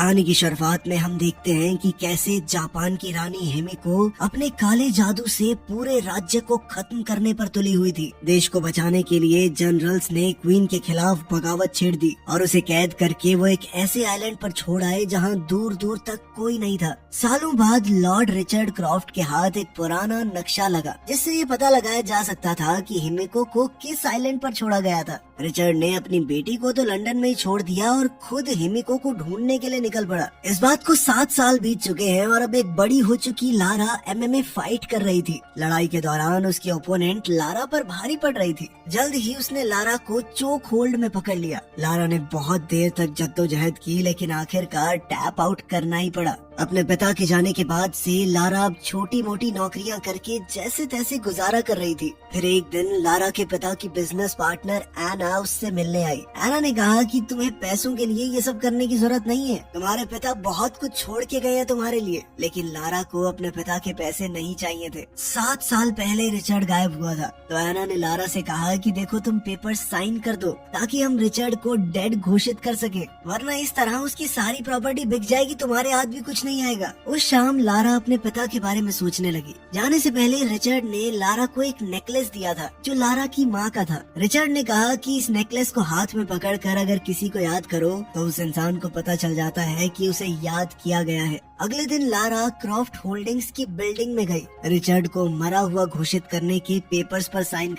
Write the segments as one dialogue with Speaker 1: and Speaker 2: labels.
Speaker 1: कहानी की शुरुआत में हम देखते हैं कि कैसे जापान की रानी हिमिको अपने काले जादू से पूरे राज्य को खत्म करने पर तुली हुई थी। देश को बचाने के लिए जनरल्स ने क्वीन के खिलाफ बगावत छेड़ दी और उसे कैद करके वो एक ऐसे आइलैंड पर छोड़ आए जहाँ दूर दूर तक कोई नहीं था। सालों बाद लॉर्ड रिचर्ड क्रॉफ्ट के हाथ एक पुराना नक्शा लगा जिससे ये पता लगाया जा सकता था कि हिमिको को किस आइलैंड पर छोड़ा गया था। रिचर्ड ने अपनी बेटी को तो लंदन में ही छोड़ दिया और खुद हिमिको को ढूंढने के लिए निकल पड़ा। इस बात को 7 साल बीत चुके हैं और अब एक बड़ी हो चुकी लारा MMA फाइट कर रही थी। लड़ाई के दौरान उसकी ओपोनेंट लारा पर भारी पड़ रही थी। जल्द ही उसने लारा को चोक होल्ड में पकड़ लिया। लारा ने बहुत देर तक जद्दोजहद की लेकिन आखिरकार टैप आउट करना ही पड़ा। अपने पिता के जाने के बाद से लारा अब छोटी मोटी नौकरियां करके जैसे तैसे गुजारा कर रही थी। फिर एक दिन लारा के पिता की बिजनेस पार्टनर एना उससे मिलने आई। एना ने कहा कि तुम्हें पैसों के लिए ये सब करने की जरूरत नहीं है, तुम्हारे पिता बहुत कुछ छोड़ के गए हैं तुम्हारे लिए। लेकिन लारा को अपने पिता के पैसे नहीं चाहिए थे। 7 साल पहले रिचर्ड गायब हुआ था तो एना ने लारा से कहा कि देखो तुम पेपर साइन कर दो ताकि हम रिचर्ड को डेड घोषित कर सके, वरना इस तरह उसकी सारी प्रॉपर्टी बिक जाएगी, तुम्हारे हाथ भी कुछ नहीं आएगा। उस शाम लारा अपने पिता के बारे में सोचने लगी। जाने से पहले रिचर्ड ने लारा को एक नेकलेस दिया था जो लारा की माँ का था। रिचर्ड ने कहा कि इस नेकलेस को हाथ में पकड़कर अगर किसी को याद करो तो उस इंसान को पता चल जाता है कि उसे याद किया गया है। अगले दिन लारा क्रॉफ्ट होल्डिंग्स की बिल्डिंग में गई रिचर्ड को मरा हुआ घोषित करने के पेपर्स पर साइन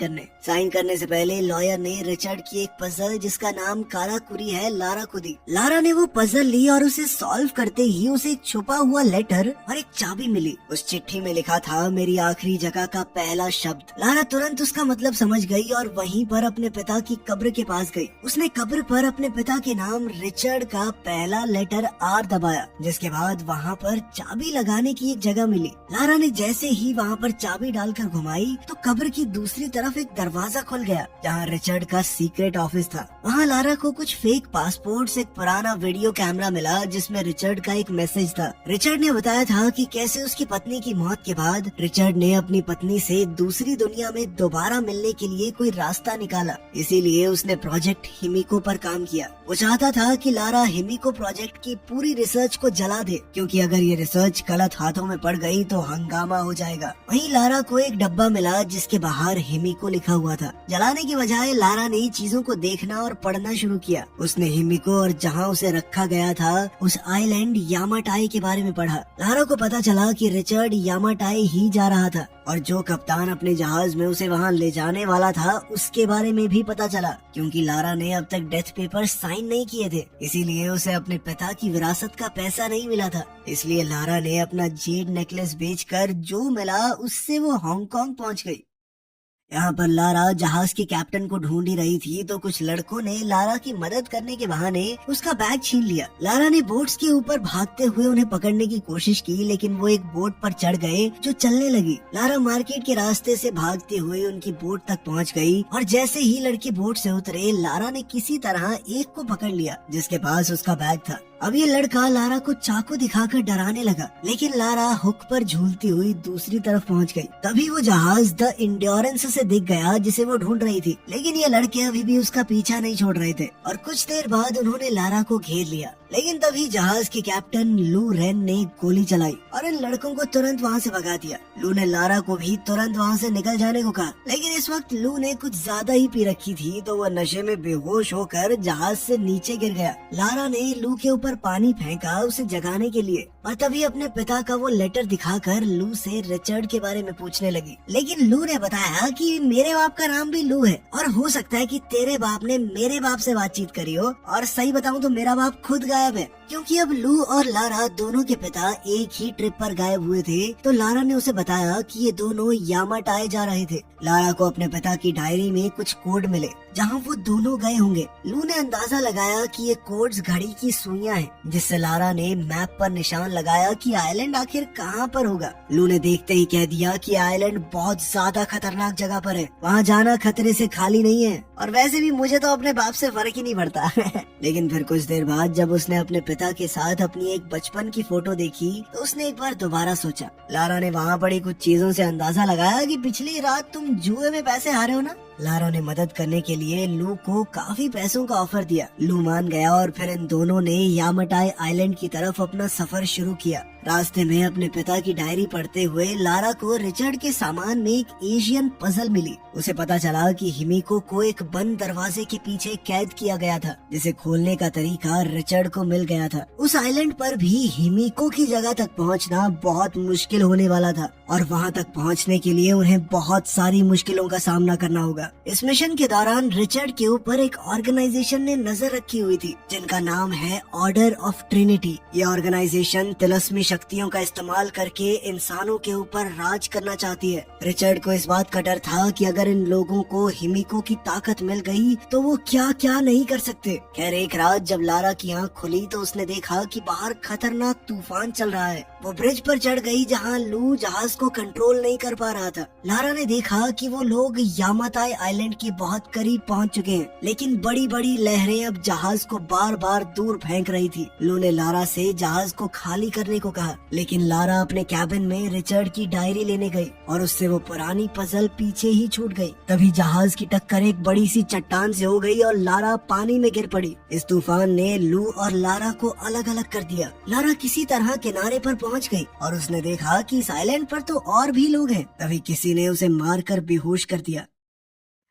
Speaker 1: करने से पहले लॉयर ने रिचर्ड की एक पजल जिसका नाम काराकुरी है लारा को दी। लारा ने वो पजल ली और उसे सॉल्व करते ही उसे एक छुपा हुआ लेटर और एक चाबी मिली। उस चिट्ठी में लिखा था मेरी आखिरी जगह का पहला शब्द। लारा तुरंत उसका मतलब समझ गई और वहीं पर अपने पिता की कब्र के पास गई। उसने कब्र पर अपने पिता के नाम रिचर्ड का पहला लेटर R दबाया, जिसके बाद वहाँ पर चाबी लगाने की एक जगह मिली। लारा ने जैसे ही वहाँ पर चाबी डालकर घुमाई तो कब्र की दूसरी तरफ एक दरवाजा खुल गया जहाँ रिचर्ड का सीक्रेट ऑफिस था। वहाँ लारा को कुछ फेक पासपोर्ट्स, एक पुराना वीडियो कैमरा मिला जिसमें रिचर्ड का एक मैसेज था। रिचर्ड ने बताया था कि कैसे उसकी पत्नी की मौत के बाद रिचर्ड ने अपनी पत्नी से दूसरी दुनिया में दोबारा मिलने के लिए कोई रास्ता निकाला, इसीलिए उसने प्रोजेक्ट हिमिको पर काम किया। वो चाहता था कि लारा हिमिको प्रोजेक्ट की पूरी रिसर्च को जला दे, क्योंकि अगर ये रिसर्च गलत हाथों में पड़ गई तो हंगामा हो जाएगा। वहीं लारा को एक डब्बा मिला जिसके बाहर हिमिको लिखा हुआ था। जलाने की बजाय लारा ने चीजों को देखना और पढ़ना शुरू किया। उसने हिमिको और जहाँ उसे रखा गया था उस आइलैंड यामाटाई के बारे में पढ़ा। लारा को पता चला कि रिचर्ड यामाटाई ही जा रहा था और जो कप्तान अपने जहाज में उसे वहाँ ले जाने वाला था उसके बारे में भी पता चला, क्योंकि लारा ने अब तक डेथ पेपर साइन नहीं किए थे, इसीलिए उसे अपने पिता की विरासत का पैसा नहीं मिला था। इसलिए लारा ने अपना जेड नेकलेस बेचकर जो मिला उससे वो हांगकांग पहुँच गई। यहाँ पर लारा जहाज के कैप्टन को ढूंढ ही रही थी तो कुछ लड़कों ने लारा की मदद करने के बहाने उसका बैग छीन लिया। लारा ने बोट्स के ऊपर भागते हुए उन्हें पकड़ने की कोशिश की लेकिन वो एक बोट पर चढ़ गए जो चलने लगी। लारा मार्केट के रास्ते से भागते हुए उनकी बोट तक पहुँच गई और जैसे ही लड़के बोट से उतरे लारा ने किसी तरह एक को पकड़ लिया जिसके पास उसका बैग था। अब ये लड़का लारा को चाकू दिखाकर डराने लगा लेकिन लारा हुक पर झूलती हुई दूसरी तरफ पहुंच गई। तभी वो जहाज द इंड्योरेंस से दिख गया जिसे वो ढूंढ रही थी, लेकिन ये लड़के अभी भी उसका पीछा नहीं छोड़ रहे थे और कुछ देर बाद उन्होंने लारा को घेर लिया। लेकिन तभी जहाज के कैप्टन लू रेन ने गोली चलाई और इन लड़कों को तुरंत वहाँ से भगा दिया। लू ने लारा को भी तुरंत वहाँ से निकल जाने को कहा, लेकिन इस वक्त लू ने कुछ ज्यादा ही पी रखी थी तो वो नशे में बेहोश होकर जहाज से नीचे गिर गया। लारा ने लू के ऊपर पानी फेंका उसे जगाने के लिए और तभी अपने पिता का वो लेटर दिखाकर लू से रिचर्ड के बारे में पूछने लगी। लेकिन लू ने बताया कि मेरे बाप का नाम भी लू है और हो सकता है कि तेरे बाप ने मेरे बाप से बातचीत करी हो, और सही बताऊं तो मेरा बाप खुद गायब है, क्योंकि अब लू और लारा दोनों के पिता एक ही ट्रिप पर गायब हुए थे। तो लारा ने उसे बताया कि ये दोनों यामाटाई जा रहे थे। लारा को अपने पिता की डायरी में कुछ कोड मिले जहाँ वो दोनों गए होंगे। लू ने अंदाजा लगाया कि ये कोड्स घड़ी की सुइयां हैं, जिससे लारा ने मैप पर निशान लगाया कि आइलैंड आखिर कहाँ पर होगा। लू ने देखते ही कह दिया कि आइलैंड बहुत ज्यादा खतरनाक जगह पर है, वहाँ जाना खतरे से खाली नहीं है, और वैसे भी मुझे तो अपने बाप से फर्क ही नहीं पड़ता। लेकिन फिर कुछ देर बाद जब उसने अपने पिता के साथ अपनी एक बचपन की फोटो देखी तो उसने एक बार दोबारा सोचा। लारा ने वहाँ पड़ी कुछ चीजों से अंदाजा लगाया कि पिछली रात तुम जुए में पैसे हारे हो ना। लारा ने मदद करने के लिए लू को काफी पैसों का ऑफर दिया। लू मान गया और फिर इन दोनों ने यामाटाई आइलैंड की तरफ अपना सफर शुरू किया। रास्ते में अपने पिता की डायरी पढ़ते हुए लारा को रिचर्ड के सामान में एक एशियन पजल मिली। उसे पता चला कि हिमिको को एक बंद दरवाजे के पीछे कैद किया गया था, जिसे खोलने का तरीका रिचर्ड को मिल गया था। उस आइलैंड पर भी हिमिको की जगह तक पहुंचना बहुत मुश्किल होने वाला था और वहां तक पहुंचने के लिए उन्हें बहुत सारी मुश्किलों का सामना करना होगा। इस मिशन के दौरान रिचर्ड के ऊपर एक ऑर्गेनाइजेशन ने नजर रखी हुई थी, जिनका नाम है ऑर्डर ऑफ ट्रिनिटी। ये ऑर्गेनाइजेशन तिलस्मी शक्तियों का इस्तेमाल करके इंसानों के ऊपर राज करना चाहती है। रिचर्ड को इस बात का डर था कि अगर इन लोगों को हिमिको की ताकत मिल गई तो वो क्या क्या नहीं कर सकते। खैर, एक रात जब लारा की आंख खुली तो उसने देखा कि बाहर खतरनाक तूफान चल रहा है। वो ब्रिज पर चढ़ गई जहाँ लू जहाज को कंट्रोल नहीं कर पा रहा था। लारा ने देखा कि वो लोग यामाताई आइलैंड के बहुत करीब पहुँच चुके हैं, लेकिन बड़ी बड़ी लहरें अब जहाज को बार बार दूर फेंक रही थी। लू ने लारा से जहाज को खाली करने को कहा, लेकिन लारा अपने कैबिन में रिचर्ड की डायरी लेने गई और उससे वो पुरानी पजल पीछे ही छूट गई। तभी जहाज की टक्कर एक बड़ी सी चट्टान से हो गई और लारा पानी में गिर पड़ी। इस तूफान ने लू और लारा को अलग अलग कर दिया। लारा किसी तरह किनारे पर पहुंच गई और उसने देखा कि इस आइलैंड पर तो और भी लोग हैं। तभी किसी ने उसे मारकर बेहोश कर दिया।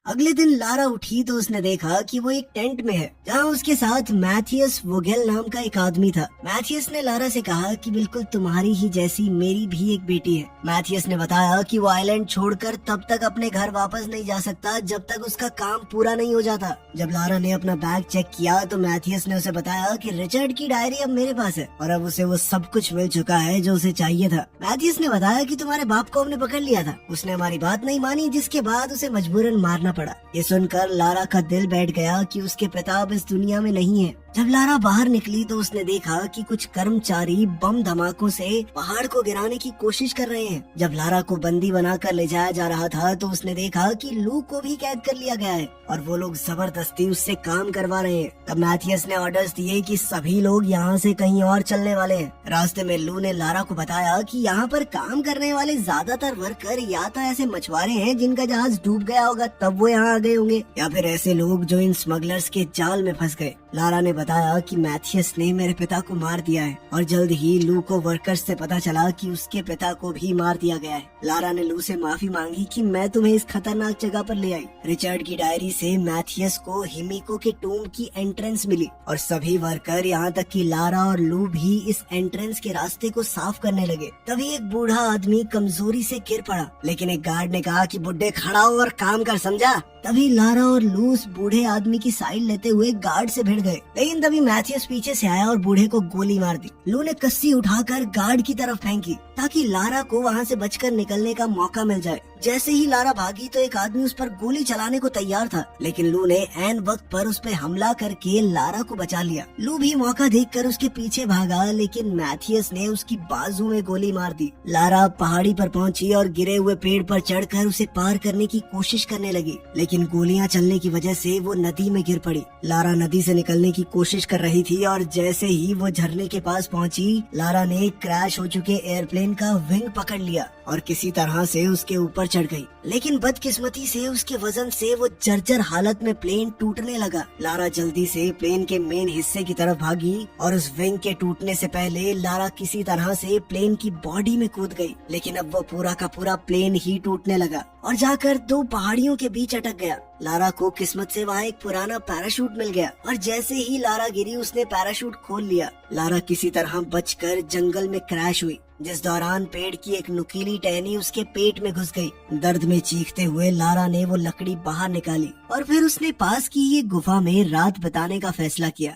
Speaker 1: अगले दिन लारा उठी तो उसने देखा कि वो एक टेंट में है, जहाँ उसके साथ मैथियस वोगेल नाम का एक आदमी था। मैथियस ने लारा से कहा कि बिल्कुल तुम्हारी ही जैसी मेरी भी एक बेटी है। मैथियस ने बताया कि वो आइलैंड छोड़कर तब तक अपने घर वापस नहीं जा सकता जब तक उसका काम पूरा नहीं हो जाता। जब लारा ने अपना बैग चेक किया तो मैथियस ने उसे बताया कि रिचर्ड की डायरी अब मेरे पास है और अब उसे वो सब कुछ मिल चुका है जो उसे चाहिए था। मैथियस ने बताया कि तुम्हारे बाप को हमने पकड़ लिया था, उसने हमारी बात नहीं मानी, जिसके बाद उसे मजबूरन मारना पड़ा। ये सुनकर लारा का दिल बैठ गया कि उसके पिता अब इस दुनिया में नहीं है। जब लारा बाहर निकली तो उसने देखा कि कुछ कर्मचारी बम धमाकों से पहाड़ को गिराने की कोशिश कर रहे हैं। जब लारा को बंदी बनाकर ले जाया जा रहा था तो उसने देखा कि लू को भी कैद कर लिया गया है और वो लोग जबरदस्ती उससे काम करवा रहे हैं। तब मैथियस ने ऑर्डर्स दिए कि सभी लोग यहाँ से कहीं और चलने वाले हैं। रास्ते में लू ने लारा को बताया कि यहाँ पर काम करने वाले ज्यादातर वर्कर या तो ऐसे मछुआरे हैं जिनका जहाज डूब गया होगा तब वो यहाँ आ गए होंगे, या फिर ऐसे लोग जो इन स्मगलर्स के जाल में फंस गए। लारा ने बताया कि मैथियस ने मेरे पिता को मार दिया है और जल्द ही लू को वर्कर्स से पता चला कि उसके पिता को भी मार दिया गया है। लारा ने लू से माफी मांगी कि मैं तुम्हें इस खतरनाक जगह पर ले आई। रिचर्ड की डायरी से मैथियस को हिमिको के टूम की एंट्रेंस मिली और सभी वर्कर यहाँ तक कि लारा और लू भी इस एंट्रेंस के रास्ते को साफ करने लगे। तभी एक बूढ़ा आदमी कमजोरी से गिर पड़ा, लेकिन एक गार्ड ने कहा कि बुड्ढे खड़ा हो और काम कर, समझा। तभी लारा और लू उस बूढ़े आदमी की साइड लेते हुए गार्ड से भिड़ गए, लेकिन तभी मैथियस पीछे से आया और बूढ़े को गोली मार दी। लू ने कस्सी उठाकर गार्ड की तरफ फेंकी ताकि लारा को वहाँ से बचकर निकलने का मौका मिल जाए। जैसे ही लारा भागी तो एक आदमी उस पर गोली चलाने को तैयार था, लेकिन लू ने ऐन वक्त पर उस पर हमला करके लारा को बचा लिया। लू भी मौका देखकर उसके पीछे भागा, लेकिन मैथियस ने उसकी बाजू में गोली मार दी। लारा पहाड़ी पर पहुंची और गिरे हुए पेड़ पर चढ़कर उसे पार करने की कोशिश करने लगी, लेकिन गोलियां चलने की वजह से वो नदी में गिर पड़ी। लारा नदी से निकलने की कोशिश कर रही थी और जैसे ही वो झरने के पास पहुंची, लारा ने क्रैश हो चुके एयरप्लेन का विंग पकड़ लिया और किसी तरह से उसके ऊपर चढ़ गई, लेकिन बदकिस्मती से उसके वजन से वो जर्जर हालत में प्लेन टूटने लगा। लारा जल्दी से प्लेन के मेन हिस्से की तरफ भागी और उस विंग के टूटने से पहले लारा किसी तरह से प्लेन की बॉडी में कूद गई, लेकिन अब वो पूरा का पूरा प्लेन ही टूटने लगा और जाकर दो पहाड़ियों के बीच अटक गया। लारा को किस्मत से वहाँ एक पुराना पैराशूट मिल गया और जैसे ही लारा गिरी उसने पैराशूट खोल लिया। लारा किसी तरह बचकर जंगल में क्रैश हुई, जिस दौरान पेड़ की एक नुकीली टहनी उसके पेट में घुस गई। दर्द में चीखते हुए लारा ने वो लकड़ी बाहर निकाली और फिर उसने पास की ये गुफा में रात बिताने का फैसला किया।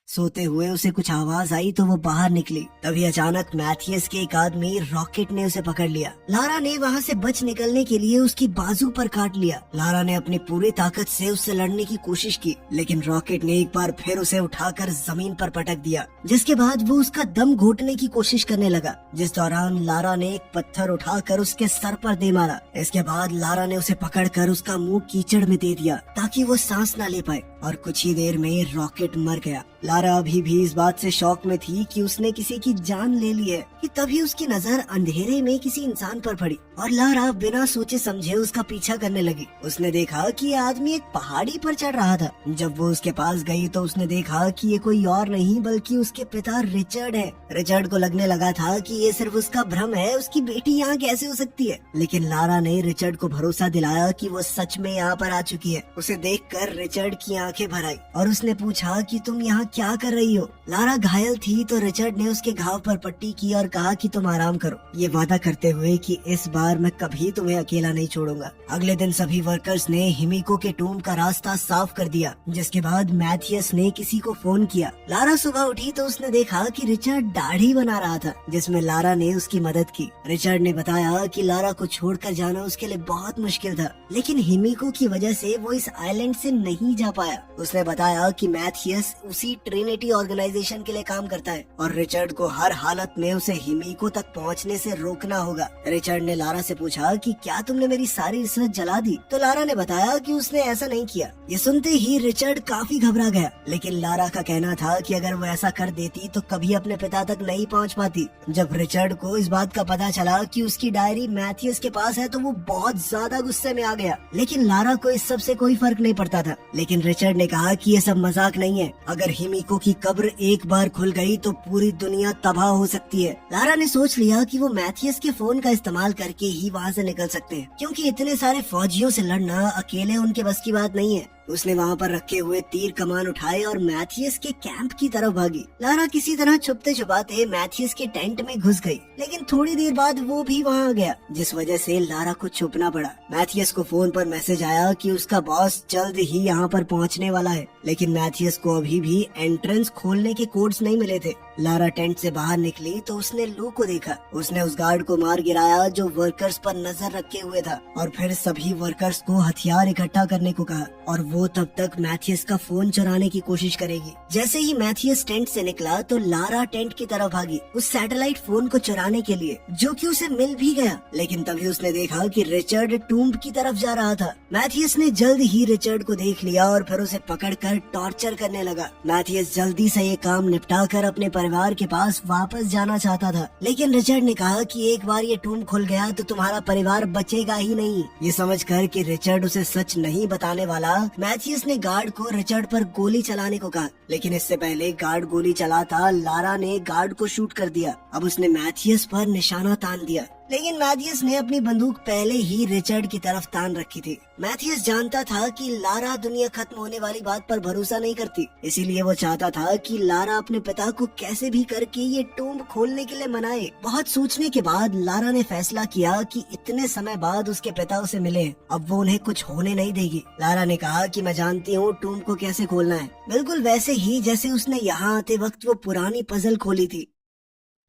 Speaker 1: सोते हुए उसे कुछ आवाज आई तो वो बाहर निकली। तभी अचानक मैथियस के एक आदमी रॉकेट ने उसे पकड़ लिया। लारा ने वहाँ से बच निकलने के लिए उसकी बाजू पर काट लिया। लारा ने अपनी पूरी ताकत से उससे लड़ने की कोशिश की, लेकिन रॉकेट ने एक बार फिर उसे उठाकर जमीन पर पटक दिया, जिसके बाद वो उसका दम घोटने की कोशिश करने लगा, जिस दौरान लारा ने एक पत्थर उठाकर उसके सर पर दे मारा। इसके बाद लारा ने उसे पकड़कर उसका मुंह कीचड़ में दे दिया ताकि वो सांस न ले पाए और कुछ ही देर में रॉकेट मर गया। लारा अभी भी इस बात से शॉक में थी कि उसने किसी की जान ले ली है कि तभी उसकी नजर अंधेरे में किसी इंसान पर पड़ी और लारा बिना सोचे समझे उसका पीछा करने लगी। उसने देखा कि ये आदमी एक पहाड़ी पर चढ़ रहा था। जब वो उसके पास गई तो उसने देखा कि ये कोई और नहीं बल्कि उसके पिता रिचर्ड है। रिचर्ड को लगने लगा था कि ये सिर्फ उसका भ्रम है, उसकी बेटी यहाँ कैसे हो सकती है। लेकिन लारा ने रिचर्ड को भरोसा दिलाया कि वो सच में यहाँ पर आ चुकी है। उसे देखकर रिचर्ड की आंखें भर आई और उसने पूछा कि तुम यहाँ क्या कर रही हो। लारा घायल थी तो रिचर्ड ने उसके घाव पर पट्टी की और कहा कि तुम आराम करो, ये वादा करते हुए कि इस बार मैं कभी तुम्हें अकेला नहीं छोड़ूंगा। अगले दिन सभी वर्कर्स ने हिमिको के टूम का रास्ता साफ कर दिया, जिसके बाद मैथियस ने किसी को फोन किया। लारा सुबह उठी तो उसने देखा कि रिचर्ड दाढ़ी बना रहा था, जिसमें लारा ने उसकी मदद की। रिचर्ड ने बताया कि लारा को छोड़कर जाना उसके लिए बहुत मुश्किल था, लेकिन हिमिको की वजह से वो इस आइलैंड से नहीं जा पाया। उसने बताया कि मैथियस उसी ट्रिनिटी ऑर्गेनाइजेशन के लिए काम करता है और रिचर्ड को हर हालत में उसे हिमिको तक पहुंचने से रोकना होगा। रिचर्ड ने लारा से पूछा कि क्या तुमने मेरी सारी रिसर्च जला दी? तो लारा ने बताया कि उसने ऐसा नहीं किया। ये सुनते ही रिचर्ड काफी घबरा गया, लेकिन लारा का कहना था कि अगर वो ऐसा कर देती तो कभी अपने पिता तक नहीं पहुंच पाती। जब रिचर्ड को इस बात का पता चला कि उसकी डायरी मैथियस के पास है तो वो बहुत ज्यादा गुस्से में आ गया, लेकिन लारा को इस सब से कोई फर्क नहीं पड़ता था। लेकिन रिचर्ड ने कहा कि ये सब मजाक नहीं है, अगर हिमिको की कब्र एक बार खुल गई तो पूरी दुनिया तबाह हो सकती है। लारा ने सोच लिया कि वो मैथियस के फोन का इस्तेमाल करके ही वहाँ से निकल सकते हैं, क्योंकि इतने सारे फौजियों से लड़ना अकेले उनके बस की बात नहीं है। उसने वहाँ पर रखे हुए तीर कमान उठाए और मैथियस के कैंप की तरफ भागी। लारा किसी तरह छुपते छुपाते मैथियस के टेंट में घुस गई, लेकिन थोड़ी देर बाद वो भी वहाँ आ गया, जिस वजह से लारा को छुपना पड़ा। मैथियस को फोन पर मैसेज आया कि उसका बॉस जल्द ही यहाँ पर पहुँचने वाला है, लेकिन मैथियस को अभी भी एंट्रेंस खोलने के कोड्स नहीं मिले थे। लारा टेंट से बाहर निकली तो उसने लू को देखा। उसने उस गार्ड को मार गिराया जो वर्कर्स पर नजर रखे हुए था, और फिर सभी वर्कर्स को हथियार इकट्ठा करने को कहा और वो तब तक मैथियस का फोन चुराने की कोशिश करेगी। जैसे ही मैथियस टेंट से निकला तो लारा टेंट की तरफ भागी उस सैटेलाइट फोन को चुराने के लिए, जो कि उसे मिल भी गया। लेकिन तभी उसने देखा कि रिचर्ड टूम्ब की तरफ जा रहा था। मैथियस ने जल्द ही रिचर्ड को देख लिया और फिर उसे पकड़कर टॉर्चर करने लगा। मैथियस जल्दी से ये काम निपटाकर अपने परिवार के पास वापस जाना चाहता था, लेकिन रिचर्ड ने कहा कि एक बार ये टूम्ब खुल गया तो तुम्हारा परिवार बचेगा ही नहीं। ये समझकर कि रिचर्ड उसे सच नहीं बताने वाला, मैथियस ने गार्ड को रिचर्ड पर गोली चलाने को कहा, लेकिन इससे पहले गार्ड गोली चलाता लारा ने गार्ड को शूट कर दिया। अब उसने मैथियस पर निशाना तान दिया, लेकिन मैथियस ने अपनी बंदूक पहले ही रिचर्ड की तरफ तान रखी थी। मैथियस जानता था कि लारा दुनिया खत्म होने वाली बात पर भरोसा नहीं करती, इसीलिए वो चाहता था कि लारा अपने पिता को कैसे भी करके ये टूम्ब खोलने के लिए मनाए। बहुत सोचने के बाद लारा ने फैसला किया कि इतने समय बाद उसके पिता उसे मिले, अब वो उन्हें कुछ होने नहीं देगी। लारा ने कहा कि मैं जानती हूँ टूम्ब को कैसे खोलना है, बिल्कुल वैसे ही जैसे उसने यहाँ आते वक्त वो पुरानी पजल खोली थी।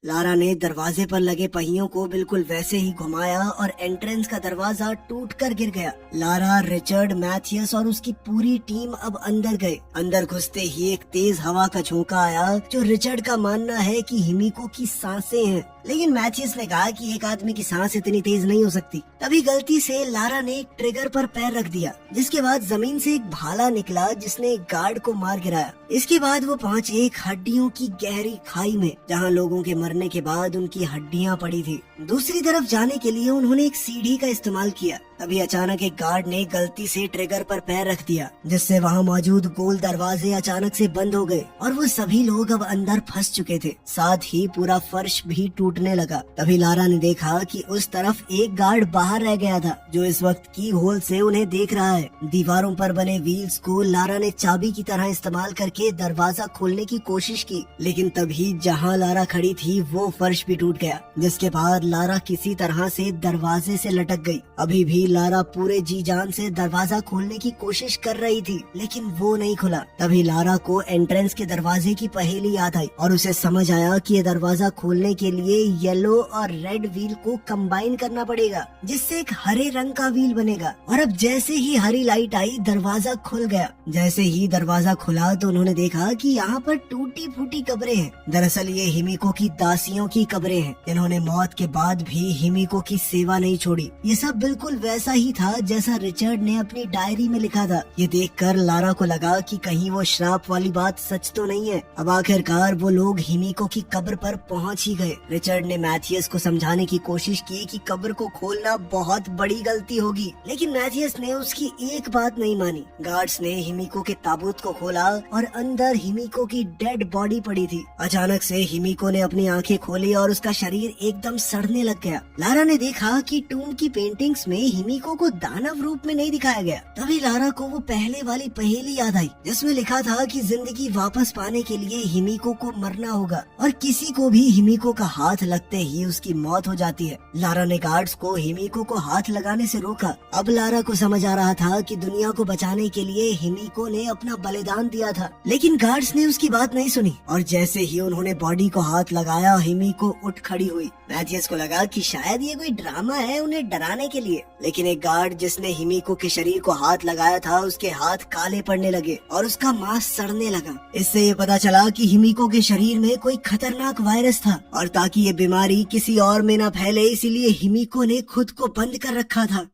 Speaker 1: लारा ने दरवाजे पर लगे पहियों को बिल्कुल वैसे ही घुमाया और एंट्रेंस का दरवाजा टूटकर गिर गया। लारा, रिचर्ड, मैथियस और उसकी पूरी टीम अब अंदर गए। अंदर घुसते ही एक तेज हवा का झोंका आया, जो रिचर्ड का मानना है कि हिमिको की सांसें हैं, लेकिन मैथियस ने कहा कि एक आदमी की सांस इतनी तेज नहीं हो सकती। तभी गलती से लारा ने एक ट्रिगर पर पैर रख दिया, जिसके बाद जमीन से एक भाला निकला जिसने एक गार्ड को मार गिराया। इसके बाद वो पहुंचे एक हड्डियों की गहरी खाई में, जहां लोगों के मरने के बाद उनकी हड्डियां पड़ी थी। दूसरी तरफ जाने के लिए उन्होंने एक सीढ़ी का इस्तेमाल किया। तभी अचानक एक गार्ड ने गलती से ट्रिगर पर पैर रख दिया, जिससे वहाँ मौजूद गोल दरवाजे अचानक से बंद हो गए और वो सभी लोग अब अंदर फंस चुके थे। साथ ही पूरा फर्श भी टूटने लगा। तभी लारा ने देखा कि उस तरफ एक गार्ड बाहर रह गया था, जो इस वक्त की होल से उन्हें देख रहा है। दीवारों पर बने व्हील्स को लारा ने चाबी की तरह इस्तेमाल करके दरवाजा खोलने की कोशिश की, लेकिन तभी जहाँ लारा खड़ी थी वो फर्श भी टूट गया, जिसके बाद लारा किसी तरह से दरवाजे से लटक गई। अभी भी लारा पूरे जी जान से दरवाजा खोलने की कोशिश कर रही थी, लेकिन वो नहीं खुला। तभी लारा को एंट्रेंस के दरवाजे की पहेली याद आई और उसे समझ आया कि ये दरवाजा खोलने के लिए येलो और रेड व्हील को कंबाइन करना पड़ेगा, जिससे एक हरे रंग का व्हील बनेगा। और अब जैसे ही हरी लाइट आई, दरवाजा खुल गया। जैसे ही दरवाजा खुला तो उन्होंने देखा कि यहाँ पर टूटी फूटी कब्रें हैं। दरअसल ये हिमिको की दासियों की कब्रें हैं, जिन्होंने मौत के बाद भी हिमिको की सेवा नहीं छोड़ी। ये सब बिल्कुल वैसा ही था जैसा रिचर्ड ने अपनी डायरी में लिखा था। ये देखकर लारा को लगा कि कहीं वो श्राप वाली बात सच तो नहीं है। अब आखिरकार वो लोग हिमिको की कब्र पर पहुंच ही गए। रिचर्ड ने मैथियस को समझाने की कोशिश की कि कब्र को खोलना बहुत बड़ी गलती होगी, लेकिन मैथियस ने उसकी एक बात नहीं मानी। गार्ड्स ने हिमिको के ताबूत को खोला और अंदर हिमिको की डेड बॉडी पड़ी थी। अचानक से हिमिको ने अपनी आंखें खोली और उसका शरीर एकदम सड़ने लग गया। लारा ने देखा कि टूम की पेंटिंग्स में हिमिको को दानव रूप में नहीं दिखाया गया। तभी लारा को वो पहले वाली पहेली याद आई जिसमें लिखा था कि जिंदगी वापस पाने के लिए हिमिको को मरना होगा और किसी को भी हिमिको का हाथ लगते ही उसकी मौत हो जाती है। लारा ने गार्ड्स को हिमिको को हाथ लगाने से रोका। अब लारा को समझ आ रहा था कि दुनिया को बचाने के लिए हिमिको ने अपना बलिदान दिया था, लेकिन गार्ड्स ने उसकी बात नहीं सुनी और जैसे ही उन्होंने बॉडी को हाथ लगाया हिमिको उठ खड़ी हुई। मैथियस को लगा कि शायद ये कोई ड्रामा है उन्हें डराने के लिए, लेकिन एक गार्ड जिसने हिमिको के शरीर को हाथ लगाया था उसके हाथ काले पड़ने लगे और उसका मांस सड़ने लगा। इससे ये पता चला कि हिमिको के शरीर में कोई खतरनाक वायरस था और ताकि ये बीमारी किसी और में न फैले इसीलिए हिमिको ने खुद को बंद कर रखा था।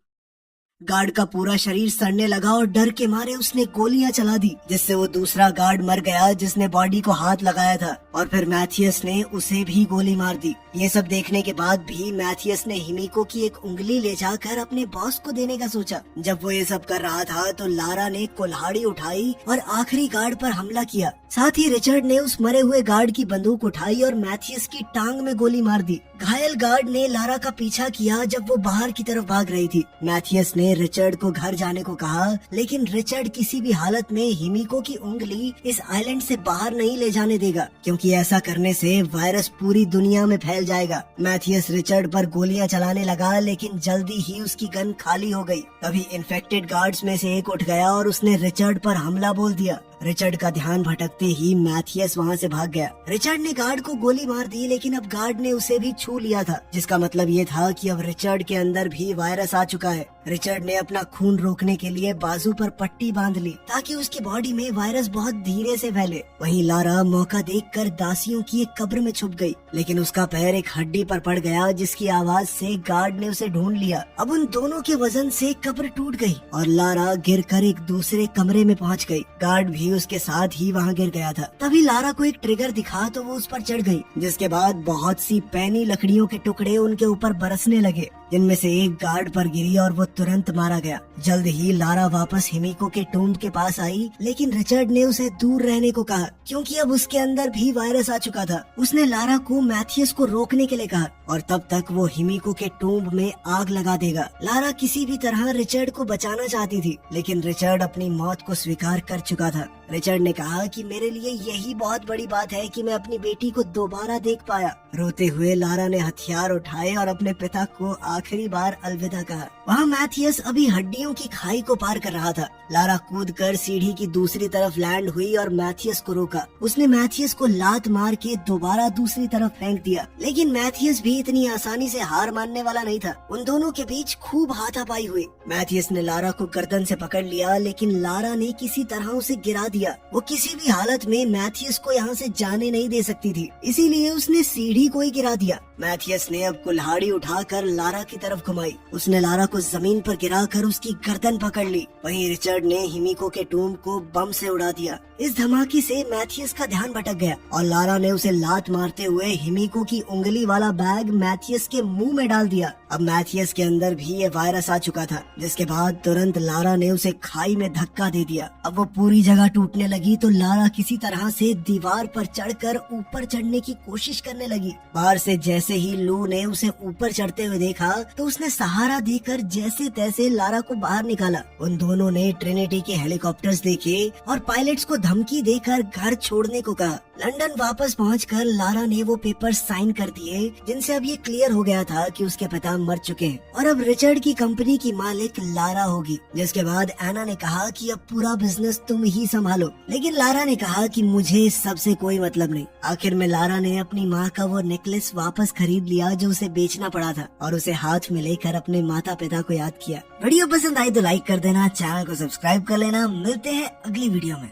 Speaker 1: गार्ड का पूरा शरीर सड़ने लगा और डर के मारे उसने गोलियां चला दी, जिससे वो दूसरा गार्ड मर गया जिसने बॉडी को हाथ लगाया था और फिर मैथियस ने उसे भी गोली मार दी। ये सब देखने के बाद भी मैथियस ने हिमिको की एक उंगली ले जाकर अपने बॉस को देने का सोचा। जब वो ये सब कर रहा था तो लारा ने कुल्हाड़ी उठाई और आखिरी गार्ड पर हमला किया। साथ ही रिचर्ड ने उस मरे हुए गार्ड की बंदूक उठाई और मैथियस की टांग में गोली मार दी। घायल गार्ड ने लारा का पीछा किया जब वो बाहर की तरफ भाग रही थी। मैथियस ने रिचर्ड को घर जाने को कहा, लेकिन रिचर्ड किसी भी हालत में हिमिको की उंगली इस आइलैंड से बाहर नहीं ले जाने देगा, क्योंकि ऐसा करने से वायरस पूरी दुनिया में फैल जाएगा। मैथियस रिचर्ड पर गोलियां चलाने लगा, लेकिन जल्दी ही उसकी गन खाली हो गई। तभी इन्फेक्टेड गार्ड्स में से एक उठ गया और उसने रिचर्ड पर हमला बोल दिया। रिचर्ड का ध्यान भटकते ही मैथियस वहाँ से भाग गया। रिचर्ड ने गार्ड को गोली मार दी, लेकिन अब गार्ड ने उसे भी छू लिया था, जिसका मतलब ये था कि अब रिचर्ड के अंदर भी वायरस आ चुका है। रिचर्ड ने अपना खून रोकने के लिए बाजू पर पट्टी बांध ली ताकि उसकी बॉडी में वायरस बहुत धीरे से फैले। वहीं लारा मौका देखकर दासियों की एक कब्र में छुप गई, लेकिन उसका पैर एक हड्डी पर पड़ गया जिसकी आवाज से गार्ड ने उसे ढूंढ लिया। अब उन दोनों के वजन से कब्र टूट गई और लारा गिरकर एक दूसरे कमरे में पहुंच गई। गार्ड भी उसके साथ ही वहाँ गिर गया था। तभी लारा को एक ट्रिगर दिखा तो वो उस पर चढ़ गई, जिसके बाद बहुत सी पैनी लकड़ियों के टुकड़े उनके ऊपर बरसने लगे, जिनमें से एक गार्ड पर गिरी और वो तुरंत मारा गया। जल्द ही लारा वापस हिमिको के टूम्ब के पास आई, लेकिन रिचर्ड ने उसे दूर रहने को कहा क्योंकि अब उसके अंदर भी वायरस आ चुका था। उसने लारा को मैथियस को रोकने के लिए कहा और तब तक वो हिमिको के टूम्ब में आग लगा देगा। लारा किसी भी तरह रिचर्ड को बचाना चाहती थी, लेकिन रिचर्ड अपनी मौत को स्वीकार कर चुका था। रिचर्ड ने कहा कि मेरे लिए यही बहुत बड़ी बात है कि मैं अपनी बेटी को दोबारा देख पाया। रोते हुए लारा ने हथियार उठाए और अपने पिता को आखिरी बार अलविदा कहा। वहाँ मैथियस अभी हड्डियों की खाई को पार कर रहा था। लारा कूदकर सीढ़ी की दूसरी तरफ लैंड हुई और मैथियस को रोका। उसने मैथियस को लात मार के दोबारा दूसरी तरफ फेंक दिया, लेकिन मैथियस भी इतनी आसानी से हार मानने वाला नहीं था। उन दोनों के बीच खूब हाथापाई हुई। मैथियस ने लारा को गर्दन से पकड़ लिया, लेकिन लारा ने किसी तरह उसे गिरा दिया। वो किसी भी हालत में मैथियस को यहाँ से जाने नहीं दे सकती थी, इसीलिए उसने सीढ़ी को ही गिरा दिया। मैथियस ने अब कुल्हाड़ी उठाकर लारा की तरफ घुमाई। उसने लारा को जमीन पर गिराकर उसकी गर्दन पकड़ ली। वहीं रिचर्ड ने हिमिको के टूम्ब को बम से उड़ा दिया। इस धमाके से मैथियस का ध्यान भटक गया और लारा ने उसे लात मारते हुए हिमिको की उंगली वाला बैग मैथियस के मुंह में डाल दिया। अब मैथियस के अंदर भी ये वायरस आ चुका था, जिसके बाद तुरंत लारा ने उसे खाई में धक्का दे दिया। अब वो पूरी जगह टूटने लगी तो लारा किसी तरह से दीवार पर चढ़कर ऊपर चढ़ने की कोशिश करने लगी। बाहर से जैसे ही लू ने उसे ऊपर चढ़ते हुए देखा तो उसने सहारा देकर जैसे तैसे लारा को बाहर निकाला। उन दोनों ने ट्रिनिटी के हेलीकॉप्टर्स देखे और पायलट्स को धमकी देकर घर छोड़ने को कहा। लंदन वापस पहुंचकर लारा ने वो पेपर साइन कर दिए, जिनसे अब ये क्लियर हो गया था कि उसके पिता मर चुके हैं और अब रिचर्ड की कंपनी की मालिक लारा होगी। जिसके बाद एना ने कहा कि अब पूरा बिजनेस तुम ही संभालो, लेकिन लारा ने कहा कि मुझे इस सब से कोई मतलब नहीं। आखिर में लारा ने अपनी माँ का वो नेकलेस वापस खरीद लिया जो उसे बेचना पड़ा था और उसे हाथ में लेकर अपने माता पिता को याद किया। वीडियो पसंद आई तो लाइक कर देना, चैनल को सब्सक्राइब कर लेना। मिलते हैं अगली वीडियो में।